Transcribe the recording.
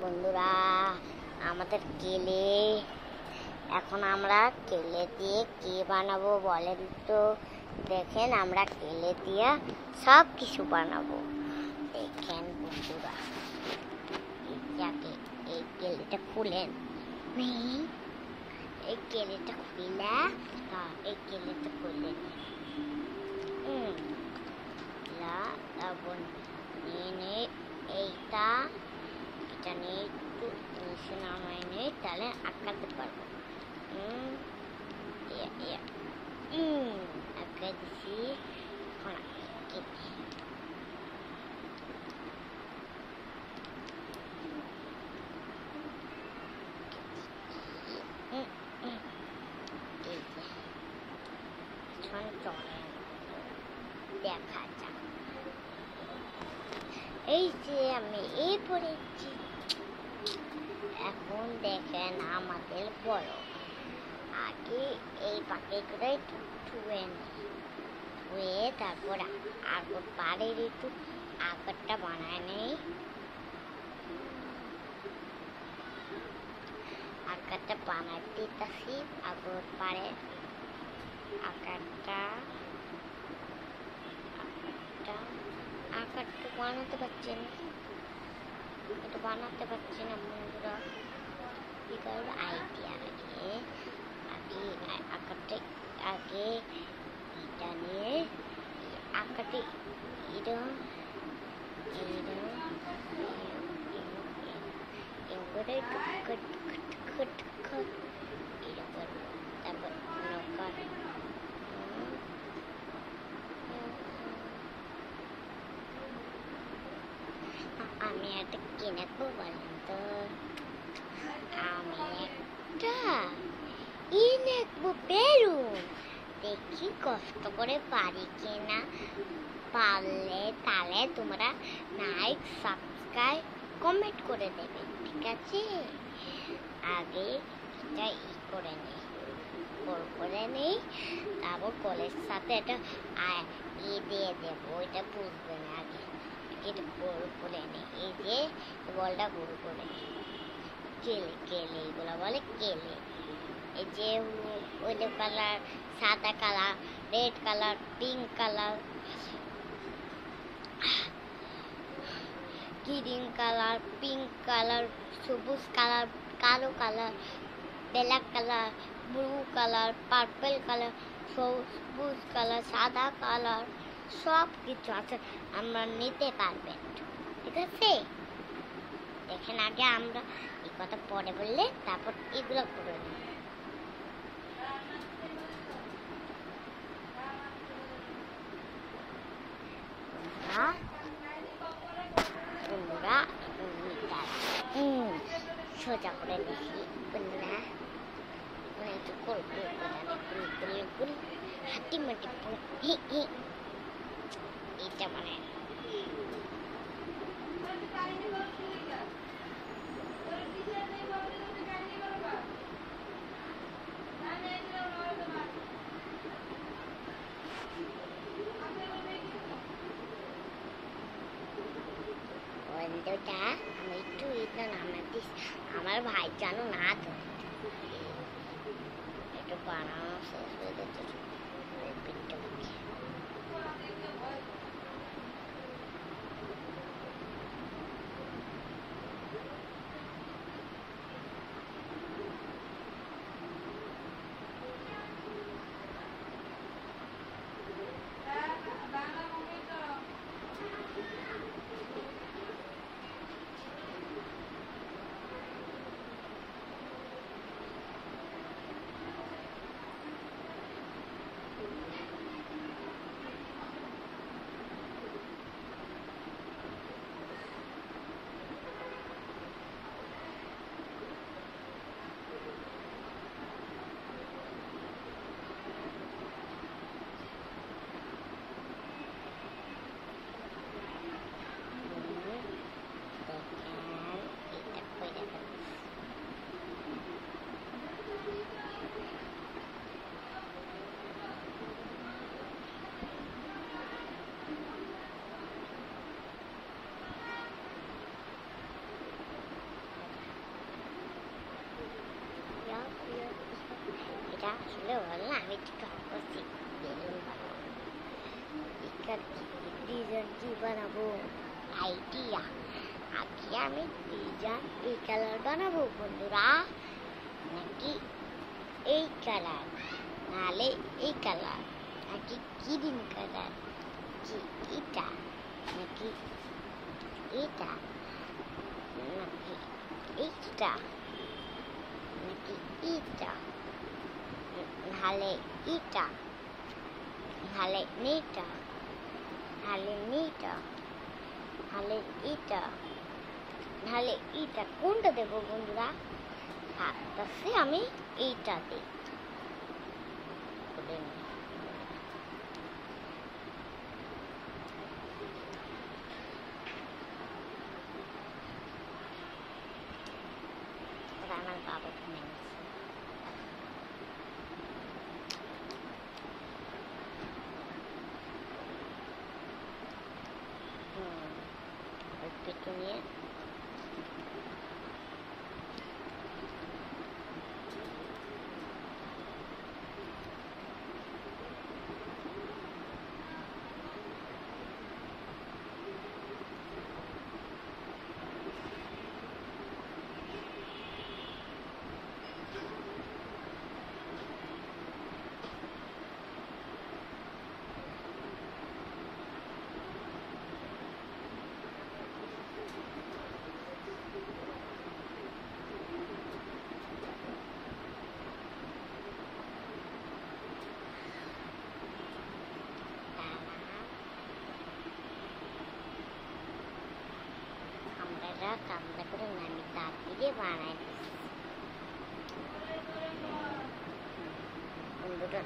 বন্ধুরা, আমাদের কেলে এখন আমরা কেলে দিয়ে কি বানাবো বলেন তো? দেখেন, আমরা কেলে দিয়ে সব কিছু বানাবো। দেখেন বন্ধুরা, এই কেলেটা খুলেন, এই কেলেটা খুলে এই কেলেটা খুলে নিয়ে এইটা এটা নিয়ে একটু নিচে নামাই নিয়ে তাহলে আঁকাতে পারবো। আঁকা দিছি, এখন দেখা যাক। এই যে আমি এই পড়েছি। এখন দেখেন আমাদের বড় আগে এই পাকে করে ধুয়ে তারপর আগর পাড়ের একটু আকারটা বানায় নেই। আকারটা বানাতে দিতেছি আগর পাড়ে আকারটা বানাতে পারছি না, এটা বানাতে পারছি না বন্ধুরা। কি করবো? আইডিয়া আগে আকারটা আগে এটা নিয়ে আকারটা আমি একটা কিনাবো বলেন তো? আমি একটা নেকবো বেলুন। দেখি কষ্ট করে পারি কিনা। পারলে তাহলে তোমরা লাইক, সাবস্ক্রাইব, কমেন্ট করে দেবে, ঠিক আছে? আগে এটা করে নেই তারপর কলের সাথে এটা দিয়ে দেবো। ওইটা বুঝবে না, আগে এটা গোল করে নেই। এই যে বলটা গোল করে কেলে এগুলো বলে কেলে। এই যে ওইটা কালার, সাদা colour, red colour, pink colour, green colour, pink colour, সবুজ কালার, কালো colour, black colour, blue colour, purple colour, সবুজ কালার, সাদা কালার, সব কিছু আছে, আমরা নিতে পারবেন, ঠিক আছে? দেখেন, আগে আমরা এই কথা পরে বললে তারপর এগুলো করে নেব। বন্ধুরা সোজা করে দেখি বন্ধুরা, একটু গোল হাঁটি মাটি এটা মানে বন্ধুটা আমি একটু এটা নামাতিস, আমার ভাই জানো না তো একটু বানানো শেষ হয়ে যেতে পিঠটা এটা আসলে হলো না, আমি ঠিক করছি বেলুন বানাবো। এখানে ডিজাইন কি বানাবো আইডিয়া। আগে আমি ডিজাইন এই কালার বানাবো বন্ধুরা, নাকি এই কালার, নাহলে এই কালার, নাকি গ্রিন কালার, কি এটা, নাকি এটা, নাকি এইটা, নাকি এটা, নাহলে এটা, নাহলে নেটা, নাহলে নেটা, নাহলে এটা, নাহলে এটা। কোনটা দেবো বন্ধুরা? ভাবতেছি আমি এইটা দিই। আমার বাবা কিনে এনেছে। একটু নিয়ে কামড়া করে আমি তার দিয়ে বানাই বন্ধুরা।